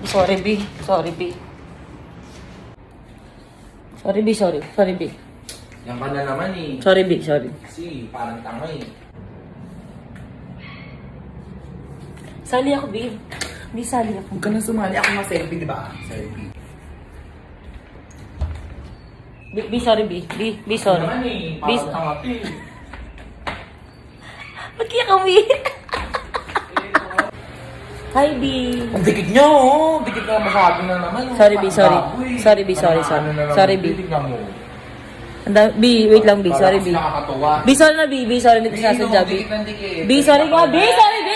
Sorry, B. Sorry, B. Sorry, B. Sorry. Sorry, B. Yan ka na naman eh. Sorry, B. Sorry. Kasi parang tanga eh. Sali ako, B. Hindi sali ako. Huwag ka nang sumali. Ako nga selfie, di ba? Selfie. B, sorry, B. B, sorry. Naman eh. B, Parang tanga to eh. ba't kaya kami? Hi, B. Ang dikit nyo, oh. Dikit na masyado na naman. Sorry, B. Sorry. Sorry, B. Sorry, sorry. Sorry, B. B, wait lang, B. Sorry, B. Nakakatawa. B, sorry na, B. B, sorry na sasadya, B. Dikit ng dikit. B, sorry nga, B. Sorry, B.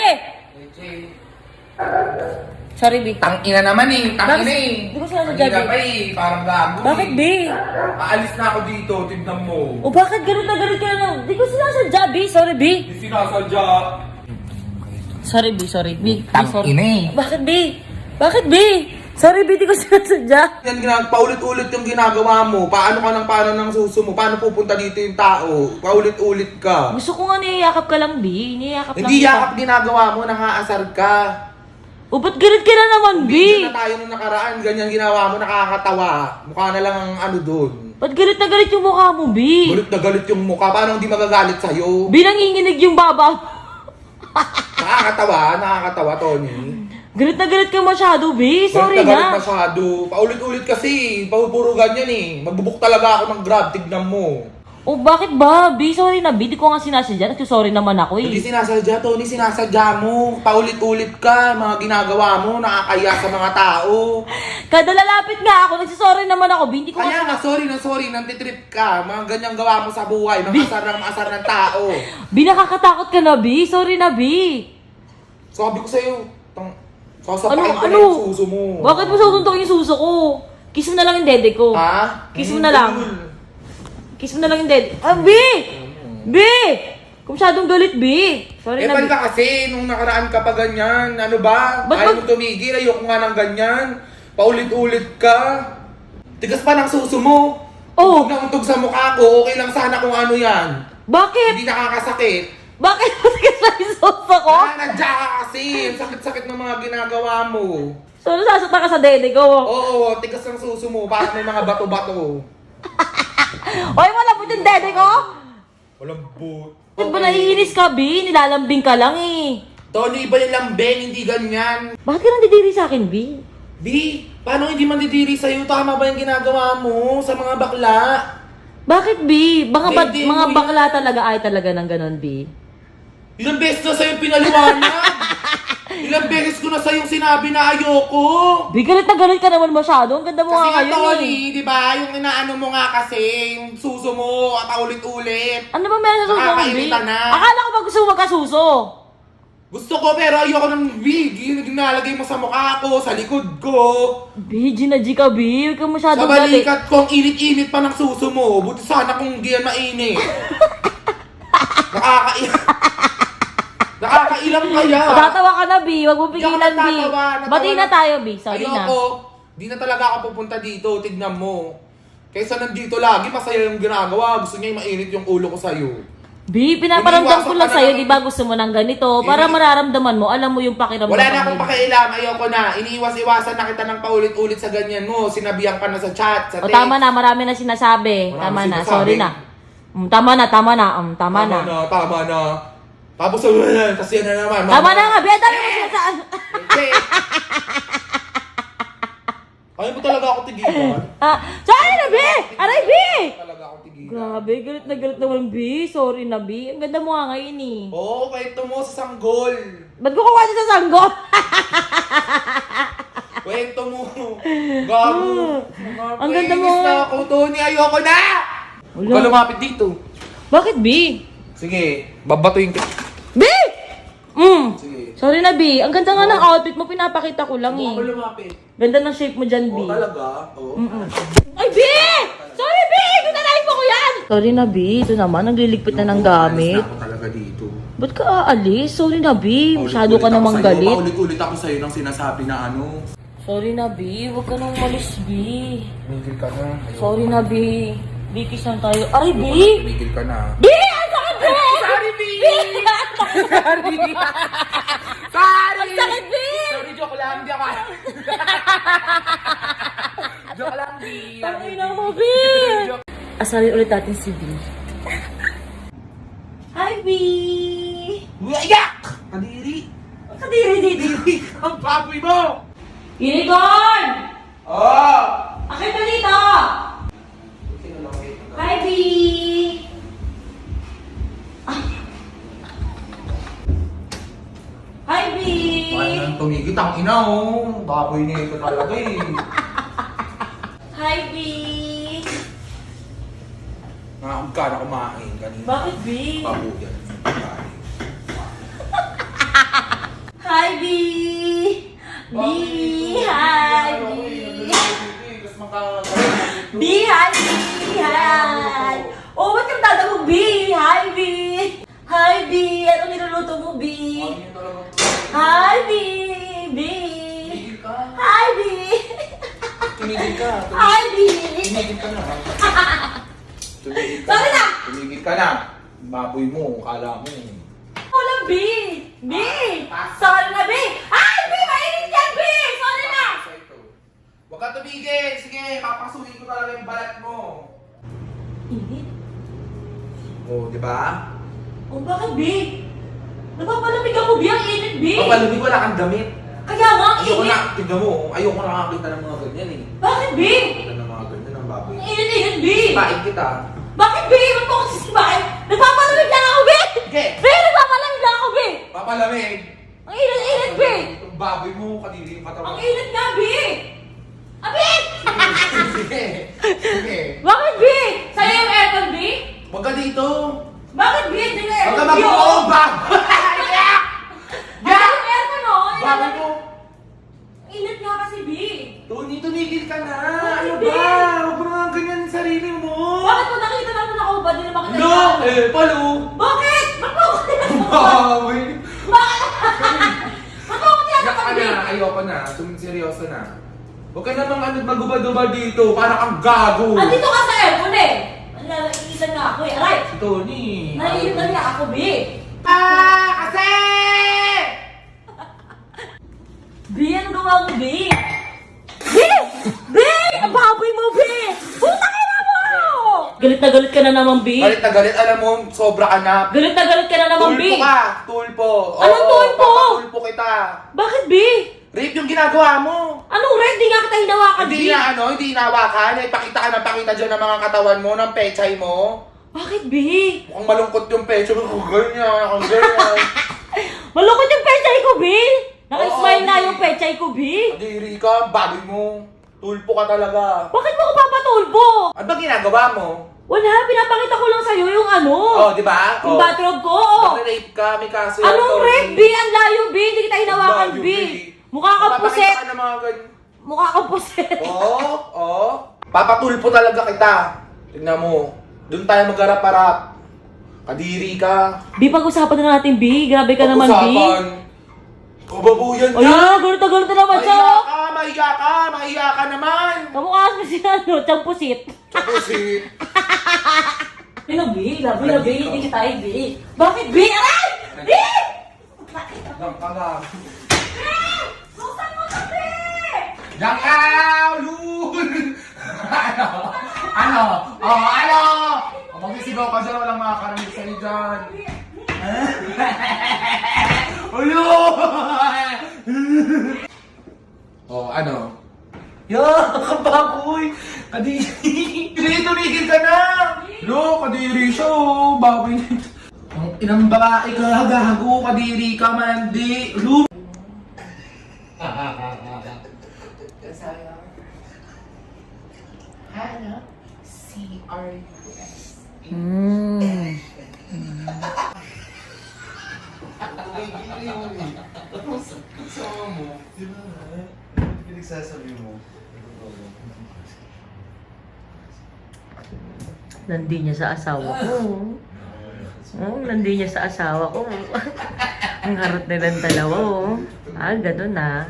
Sorry, B. Tangina naman eh. Tangina Bakit? eh. Di ko sinasadya, Kanina B. pa eh. Parang gago Bakit, B? eh. Aalis na ako dito. Tignan mo. O bakit ganun na ganun ka na? Di ko sinasadya, B. Sorry, B. Hindi sinasadya. Sorry, B. Sorry, B. B, sorry. Tangina eh. Bakit, B? Bakit, B? Sorry, B. Di ko sinasadya. Yan, paulit-ulit yung ginagawa mo. Paano ng suso mo? Paano pupunta dito yung tao? Paulit-ulit ka. Gusto ko nga niyayakap ka lang, B. Niyayakap lang Hindi kita. yakap ginagawa mo, nangaasar ka. O ba't galit ka na naman, B? Video na tayo nung nakaraan, ganyan ginawa mo, nakakatawa. Mukha na lang ang ano doon. Ba't galit na galit yung mukha mo, B? Galit na galit yung mukha, paano hindi magagalit sa'yo? B, nanginginig yung baba. Nakakatawa, Tony. Galit na galit ka masyado, B. Sorry Galit na. masyado. Paulit-ulit kasi, puro ganyan eh. Magbubuk talaga ako ng Grab, tignan mo. O bakit ba, B? Sorry na, B. Di ko nga sinasadya. Sorry naman ako Hindi eh. sinasadya, Tony, sinasadya mo. Paulit-ulit ka, mga ginagawa mo, nakakaya sa mga tao. Kada lalapit nga ako, nagsisorry naman ako, B. Hindi ko Kaya nga, sorry, nantitrip ka. Mga ganyang gawa mo sa buhay, mga asar ng tao. B, nakakatakot ka na, B. Sorry na, B. Sabi ko sa'yo, sasapakin ko na Ano? yung suso mo. Bakit mo susuntok yung suso ko? Kiss mo na lang yung dede ko. Ha? Kiss mo na lang. Kiss mo na lang yung dede. Ah, B! B! Kung masyadong galit, B. Sorry na, B. Ka kasi, nung nakaraan ka pa ganyan. Ano ba? Ba't Ayaw mo tumigil, ayoko nga ng ganyan. Paulit-ulit ka. Tigas pa ng suso mo. Oh. Huwag na untog sa mukha ko, okay lang sana kung ano yan. Bakit? Hindi nakakasakit. Bakit mo tigas na yung suso ko? Nanadya ka kasi. Ang sakit-sakit ng mga ginagawa mo. So, nasasakta ka sa dede ko. Oo, tigas ng suso mo. Parang may mga bato-bato. Oy, malapot yung dede ko? Walang boot. Ba't ba naiinis ka, B? Nilalambing ka lang eh. Tony, iba yung lambing, hindi ganyan. Bakit ka nandidiri sa akin, B? B, paano hindi mandidiri sa'yo? Tama ba yung ginagawa mo sa mga bakla? Bakit, B? Hindi, Mga hindi. bakla talaga ay talaga ng ganon, B. Ilang beses na sa'yo pinaliwanag. Ilang beses ko na sa'yo sinabi na ayoko. B, galit na galit ka naman masyado. Ang ganda mo Kasi nga nga, ngayon Tony, eh. di ba? Yung inaano mo nga kasi, yung suso mo, at ulit-ulit. Ano ba meron sa suso mo, B? Nakakairita na. Akala ko ba gusto mo magkasuso? Gusto ko pero ayoko ng wig. Yung ginalagay mo sa mukha ko, sa likod ko. B, G na G ka, B. Huwag ka Sa masyadong galit. balikat ko, ang init-init pa ng suso mo. Buti sana kung di yan mainit. Nakakailang kaya. Tatawa ka na, B. Huwag mo Hindi ako pigilan, B. natatawa. Bati na tayo, B. Sorry na. Ayoko. Di na talaga ako pupunta dito. Tignan mo. Kaysa nandito lagi, masaya yung ginagawa. Gusto niya yung mainit yung ulo ko sa'yo. B, pinaparamdam ko lang Iniiwasan ka sa'yo, na di ba gusto mo ng ganito? Para mararamdaman mo, alam mo yung pakiramdam. Wala na akong pakialam. Ayoko na. Iniiwas-iwasan na kita ng paulit-ulit sa ganyan mo. Sinabihan ka na sa chat, sa O text. tama na, marami na sinasabi. Marami Tama na, sinasabi. sorry na. Tama na. Tama na. Tama na. Tapos, kasi yan na naman. Tama na nga, B. Ang dami mo sinasabi. Hindi. Ayaw mo talaga ako tigilan. Sorry na, B! Aray, B! Talaga ako tigilan. Grabe, galit na galit naman, B. Sorry na, B. Ang ganda mo nga ngayon eh. Oo, kwento mo sa sanggol. Ba't ko kuha sa sanggol? Kwento mo. Gago. Ang ganda mo. Nainis na ako, Tony. Ayoko na! Huwag ka lumapit dito. Bakit, B? Sige, babatuin ka. B! Sige. Sorry na, B. Ang ganda nga ng outfit mo, pinapakita ko lang Huwag ka eh. lumapit. Ganda ng shape mo dyan, B. Oo, talaga. Oo. Ay, B! Sorry, B! Kunanahin mo ko yan! Sorry na, B. Ito naman, nagliligpit na ng gamit. Alis na ako talaga dito. Ba't ka aalis? Sorry na, B. Masyado ka namang galit. Paulit-ulit ako sa'yo nang sinasabi na ano. Sorry na, B. Huwag ka nang umalis, B. Tumigil ka na. Sorry na, B. B, kiss lang tayo. Aray, B! Tumigil ka na. B! Ang sakit, B! Sorry, B! B! Sorry! Sorry! Ang sakit, B! Sorry, joke lang. Hindi ako. mo, B! Asalin ulit natin si B. Hi, B! Yak! Kadiri! Kadiri dito. Kadiri! Ang baboy mo! Unicorn! Oh! Akit ka dito! Hi, B! Hi, B! Bakit nang tumigit ang ina, oh. Baboy niya ito talaga, eh. Hi, B! Nakakag ka na kumain kanina. Bakit, B? Baboy yan. Hi, B! B! Hi, B! B! Hi, B! Hi! Oh, ba't yung dada mo, B? Hi, B! Hi, B! Ano niluluto mo, B? Hi, B! B! Hi, B! Tumigil ka. Hi, B! Tumigil ka na. Tumigil ka Sorry na! Tumigil ka na. Baboy mo, kala mo. Wala, B! B! Sorry na, B! Ay, B! Mainit yan, B! Sorry na! Huwag ka tumigil. Sige, papasuhin ko talaga yung balat mo. Init? Oh, di ba? Oh, bakit, B? Napapalamig ako, B. Ang init, B. Papalamig, wala kang damit. Kaya nga, ang Ayoko init. na, tignan mo. Ayoko na nakakita ng mga ganyan eh. Bakit, B? Nakakita ng mga ganyan ng baboy. Ang init-init, B. Sipain kita. Bakit, B? Ba't mo ako sisibahin? Nagpapalamig lang ako, B. Sige. B, nagpapalamig lang ako, B. Papalamig. Ang init-init, B. Itong baboy mo, kadiri yung katawan. Ang init nga, B. Abit! Sige. Sige. Bakit, B? Sa'yo yung aircon, B? Huwag ka dito. Bakit, B? Hindi na Huwag aircon, ka B. mag-uong bag. Ang yung aircon, oh. Ang Baboy mo. init nga kasi, B. Tony, tumigil ka na. Ano Bakit, ba? Huwag mo naman ganyan yung sarili mo. Bakit mo nakita naman ako ba? Di na makita No! Eh, palo. Bakit? Ba't mo ako Baboy. Bakit? Ba't mo ako Yak ka tinatakot, B? na. Ayoko na. Seryoso na. Huwag ka namang magubad-ubad dito. Para kang gago. Andito ka sa aircon eh. Naiinitan nga ako eh. Aray! Si Tony. Naiinitan nga ako, B. Kasi! B, ano gawa mo, B? B! B! Ang baboy mo, B! Puta ka na mo! Galit na galit ka na naman, B. Galit na galit. Alam mo, sobra ka na. Galit na galit ka na naman, B. Tulpo ka. Tulpo. Anong tulpo? Papatulpo kita. Bakit, B? Rape yung ginagawa mo. Anong red? Di nga kita hinawakan, B. Hindi na hindi inawakan. Ipakita ka ng pakita dyan ng mga katawan mo, ng pechay mo. Bakit, B? Mukhang malungkot yung pecho mo. Kung ganyan, kung ganyan. Malungkot yung pechay ko, B. Naka-smile Oo, na B. yung pechay ko, B. Kadiri ka, baboy mo. Tulpo ka talaga. Bakit mo ko papatulbo? Ano ba ginagawa mo? Wala, pinapakita ko lang sa'yo yung ano. Oh, di ba? Yung bathrobe ko, oh. Rape ka, may kaso yan, Anong Tony. red, B? Ang layo, B. Hindi kita hinawakan, Layo, B. Mukha kang Papakita puset. ka ng mga ganyan. Mukha kang puset. Oo. Papatulpo talaga kita. Tignan mo. Doon tayo magharap-harap. Kadiri ka. B, pag-usapan na natin, B. Grabe ka naman, B. Pag-usapan. Kababuyan ka. Ayun, galit na naman siya, oh. Mahiya ka naman. Kamukha mo siya, ano, tiyang pusit. Tapos Hello, B. Labi na, B. Hindi kita, B. Bakit, B? Aray! B! Diyan ka lang. Buksan mo ka, B! Diyan ka! Lul! Ano? Ano? Magsisigaw ka dyan, walang makakarinig sa'yo dyan. Ulo! Ano? Kababoy! Kadiri! Tumigil ka na! Kadiri siya, baboy. Ang inang babae ka, gago, kadiri ka, mandi. Hana, C-R-U-S. Pinagsasabi mo. Nandi niya sa asawa ko. Oh, nandi niya sa asawa ko. Ang harot nilang dalawa, oh. Ganun na.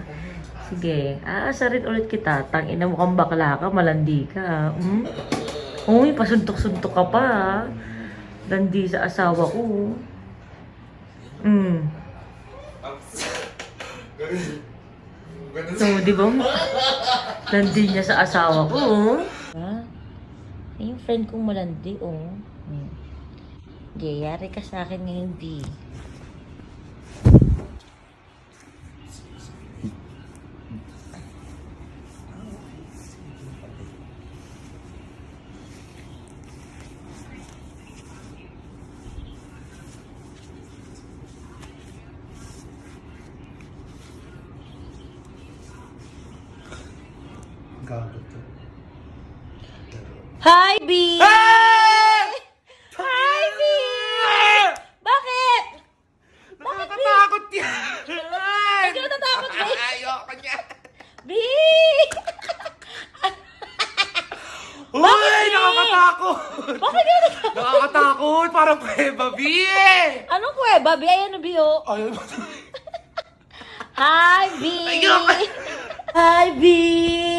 Sige, aasarin ulit kita. Tangina mo kang bakla ka, malandi ka. Uy, pasuntok-suntok ka pa, ah. Nandi sa asawa ko. So, di ba? Nandi niya sa asawa ko, oh. friend kong malandi, oh. Gayari ka sa akin ngayon, B. Gago to. Hi, B! Ah! Hi, B! Bakit? Nakakatakot yan! Bakit ka natatakot, B? Ayoko niya! B! Uy! Nakakatakot! Bakit ka natatakot? Nakakatakot! Parang kuweba, B eh! Anong kuweba, B? Ayan, B, oh. Ay, Hi, B! Ayoko! Hi, B!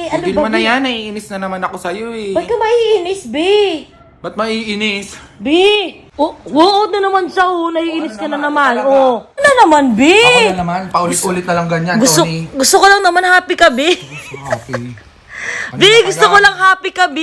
Ano Tigil ba, mo na B? yan, naiinis na naman ako sa'yo eh. Ba't ka maiinis, B? Ba't maiinis? B! Oo na naman siya, oh. Naiinis ka na naman, talaga. oh. Ano na naman, B? Ako na naman, paulit-ulit na lang ganyan, Tony. Gusto ko lang naman happy ka, B. Happy. B, gusto ko lang happy ka, B.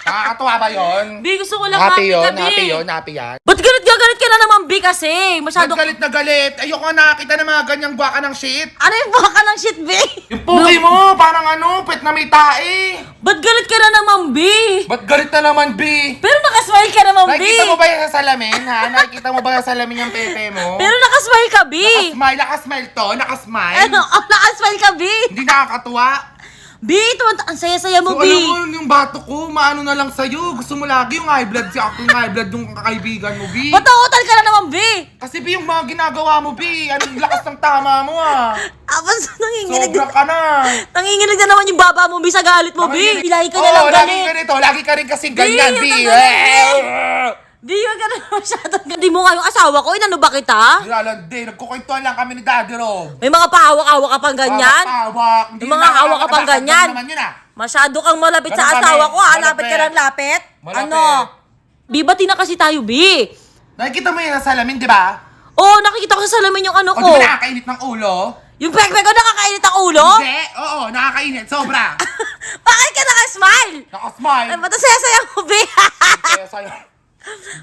Nakakatuwa ba yun? B, gusto ko lang happy ka, B. happy yan. Ba't galit ka na naman, B, kasi? Masyado... Ba't galit na galit? Ayoko nga nakakita ng mga ganyang gwaka ng shit. Ano yung baka ng shit, B? Yung puki mo, parang ano, pet na may tae. Ba't galit ka na naman, B? Ba't galit na naman, B? Pero nakasmile ka naman, B. Nakikita mo ba yan sa salamin, ha? Nakikita mo ba sa salamin yung pepe mo? Pero nakasmile ka, B. Nakasmile to, nakasmile. Ano? Oh, nakasmile ka, B. Hindi nakakatuwa. B, ang saya-saya mo, So, B. alam mo, yung bato ko, maano na lang sa'yo. Gusto mo lagi yung high blood, si ako yung high blood yung kaibigan mo, B. Patautal ka na naman, B. Kasi, B, yung mga ginagawa mo, B, anong lakas ng tama mo, ah. Abas, nanginginig. Sobra ka na. Nanginginig na naman yung baba mo, B, sa galit mo, B. Ilahi ka na lang Oo, lagi galit. ka rito. Lagi ka rin kasing ganyan, B. B, B, wag ka na masyadong Hindi mo nga yung asawa ko, inano ba kita? Nilalandi, nagkukwentuhan lang kami ni Daddy Rob. May mga pahawak-hawak ka pang ganyan? Hawak. Yung mga hawak ka pang ganyan? naman yun, ah. Masyado kang malapit sa Ganun asawa kami. ko, ha? Lapit Malapit. ka ng lapit? Malapit. Ano? B, bati na kasi tayo, B. Nakikita mo yun sa salamin, di ba? Oo, nakikita ko sa salamin yung ano O, ko. di ba nakakainit ng ulo? Yung pek-pek ko nakakainit ang ulo? Hindi. Oo, nakakainit. Sobra. Bakit ka naka-smile? Nakasmile. Ay, ba't ang saya-saya mo, B? Kaya sa'yo.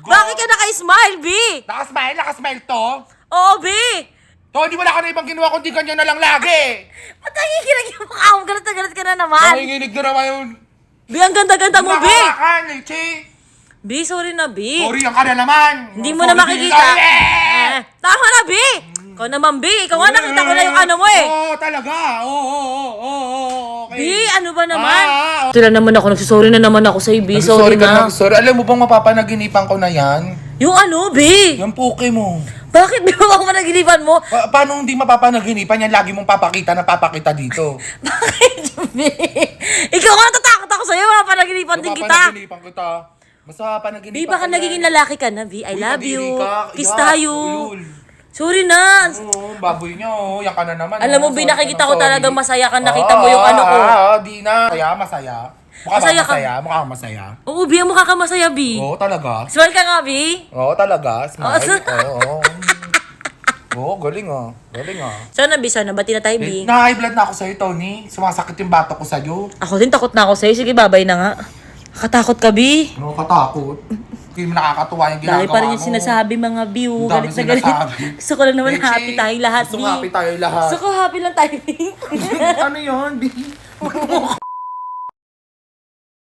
Bakit ka naka-smile, B? Nakasmile to. Oo, B. To, di wala ka na ibang ginawa kundi ganyan na lang lagi. Ba't nangikinig yung mukha mo? Galit na galit ka na naman. Nanginginig na naman yung... B, ang ganda-ganda mo, B. Nakakakan, Leche. B, sorry na, B. Sorry, ang ka na naman. Hindi mo na Sorry, makikita. sorry. Tama na, B. Ikaw naman, B. Ikaw nga nakita ko na yung ano mo, eh. Oo, talaga. Oo, B, okay. ano ba naman? Ah, Sila naman ako, nagsusorry na naman ako sa'yo, B. Sorry na. Sorry. Alam mo bang mapapanaginipan ko na yan? Yung ano, B? Yung puke mo. Bakit B mo ako managinipan mo? Paano hindi mapapanaginipan yan? Lagi mong papakita dito. Bakit, B? Ikaw nga natatakot ako sa'yo, mga panaginipan din kita. Mapapanaginipan kita. Basta panaginipan B, baka ka nagiging yan. lalaki ka na, B. I Uy, love kadiri you. ka. Kiss Yeah, tayo. ulul. Sorry na. Oo, baboy nyo. Yan ka na naman. Alam mo, oh. B, Sorry nakikita ka ko ng talagang sorry. masaya ka. Nakita mo yung ano ko. Di na. Masaya. Mukha Masaya ba ka. masaya? Mukha kang masaya. Oo, B, mukha ka masaya, B. Oo, talaga. Smile ka nga, B. Oo, talaga. Smile. Oo. Oo. Oo, galing ah. Galing ah. Sana, B, sana. Bati na tayo, B. Na-high blood na ako sa'yo, Tony. Sumasakit yung bato ko sa'yo. Ako din, takot na ako sa'yo. Sige, babay na nga. Nakatakot ka, B. Ano katakot? Hindi mo nakakatuwa yung ginagawa Dahil pa rin yung mo. sinasabi mga view. Ang dami Galit na galit. sinasabi. Gusto ko lang naman Leche, happy tayong lahat, Gusto B. happy tayo lahat. Gusto ko happy lang tayo, B. Ano yun, B?